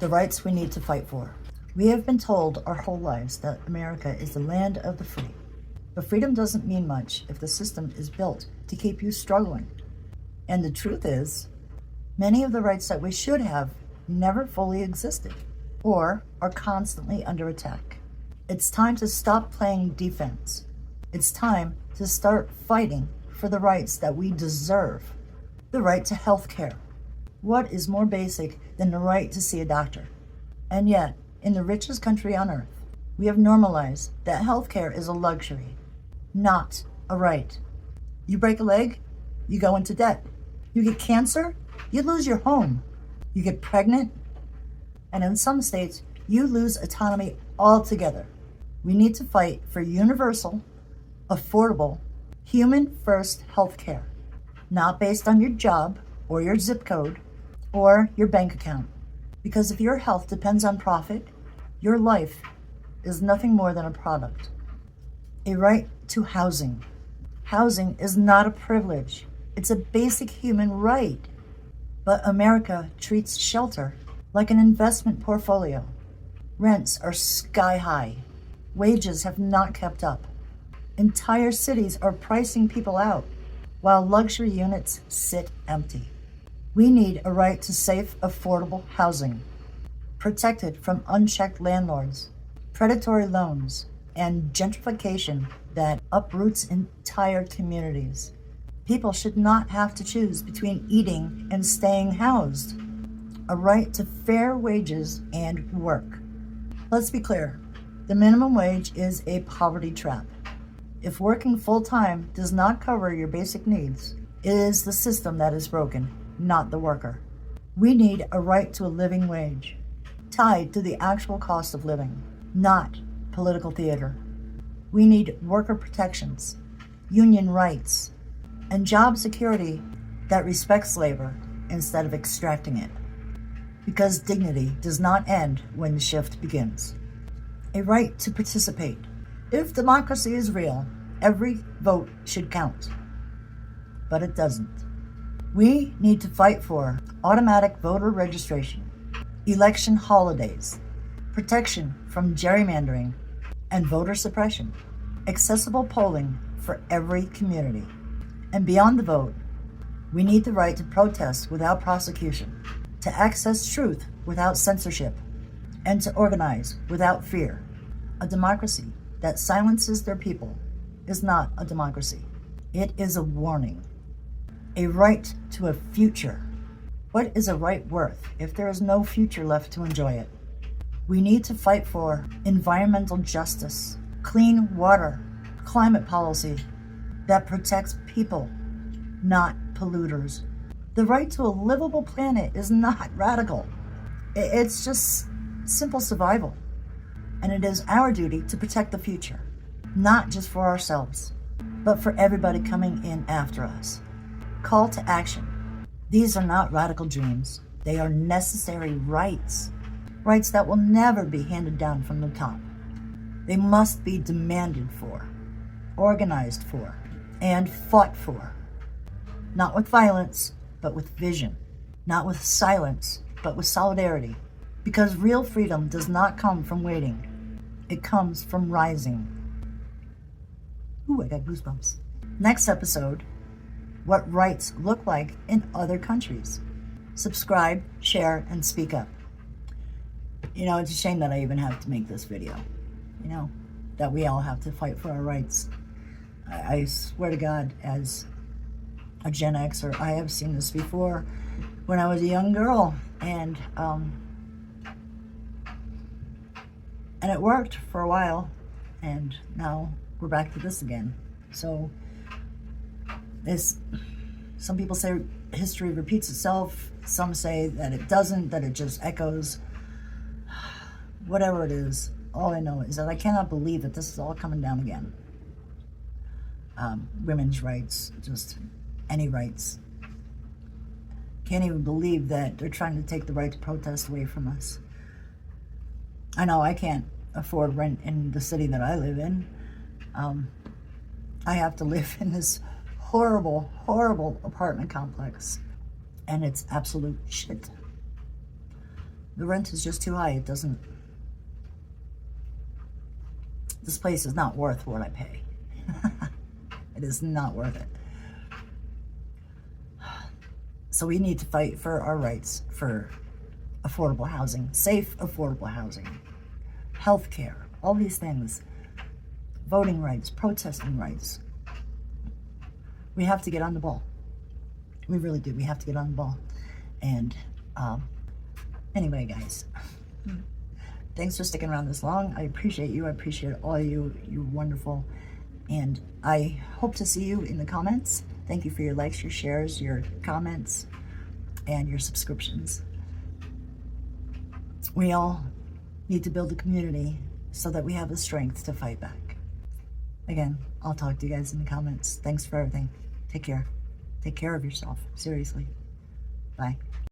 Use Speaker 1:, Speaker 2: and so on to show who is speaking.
Speaker 1: the rights we need to fight for. We have been told our whole lives that America is the land of the free. But freedom doesn't mean much if the system is built to keep you struggling. And the truth is, many of the rights that we should have never fully existed or are constantly under attack. It's time to stop playing defense. It's time to start fighting for the rights that we deserve. The right to health care. What is more basic than the right to see a doctor? And yet, in the richest country on earth, we have normalized that health care is a luxury, not a right. You break a leg, you go into debt. You get cancer, you lose your home. You get pregnant, and in some states, you lose autonomy altogether. We need to fight for universal, affordable, human-first health care, not based on your job or your zip code or your bank account. Because if your health depends on profit, your life is nothing more than a product. A right to housing. Housing is not a privilege. It's a basic human right. But America treats shelter like an investment portfolio. Rents are sky high. Wages have not kept up. Entire cities are pricing people out, while luxury units sit empty. We need a right to safe, affordable housing, protected from unchecked landlords, predatory loans, and gentrification that uproots entire communities. People should not have to choose between eating and staying housed. A right to fair wages and work. Let's be clear, the minimum wage is a poverty trap. If working full-time does not cover your basic needs, it is the system that is broken, not the worker. We need a right to a living wage, tied to the actual cost of living, not political theater. We need worker protections, union rights, and job security that respects labor instead of extracting it. Because dignity does not end when the shift begins. A right to participate. If democracy is real, every vote should count. But it doesn't. We need to fight for automatic voter registration, election holidays, protection from gerrymandering and voter suppression, accessible polling for every community. And beyond the vote, we need the right to protest without prosecution, to access truth without censorship, and to organize without fear. A democracy that silences their people is not a democracy. It is a warning. A right to a future. What is a right worth if there is no future left to enjoy it? We need to fight for environmental justice, clean water, climate policy that protects people, not polluters. The right to a livable planet is not radical. It's just simple survival. And it is our duty to protect the future, not just for ourselves, but for everybody coming in after us. Call to action. These are not radical dreams. They are necessary rights. Rights that will never be handed down from the top. They must be demanded for, organized for, and fought for. Not with violence, but with vision. Not with silence, but with solidarity. Because real freedom does not come from waiting. It comes from rising. Ooh, I got goosebumps. Next episode, what rights look like in other countries. Subscribe, share, and speak up. You know, it's a shame that I even have to make this video. You know, that we all have to fight for our rights. I swear to God, as a Gen Xer, I have seen this before when I was a young girl, and it worked for a while, and now we're back to this again. So, some people say history repeats itself. Some say that it doesn't, that it just echoes. Whatever it is, all I know is that I cannot believe that this is all coming down again. Women's rights, just any rights. Can't even believe that they're trying to take the right to protest away from us. I know I can't afford rent in the city that I live in. I have to live in this horrible, horrible apartment complex, and it's absolute shit. The rent is just too high. It doesn't, this place is not worth what I pay. It is not worth it. So we need to fight for our rights, for affordable housing, safe, affordable housing, health care, all these things, voting rights, protesting rights. We have to get on the ball. We really do. We have to get on the ball. And anyway, guys, thanks for sticking around this long. I appreciate you. I appreciate all you. You're wonderful. And I hope to see you in the comments. Thank you for your likes, your shares, your comments, and your subscriptions. We all need to build a community so that we have the strength to fight back. Again, I'll talk to you guys in the comments. Thanks for everything. Take care. Take care of yourself. Seriously. Bye.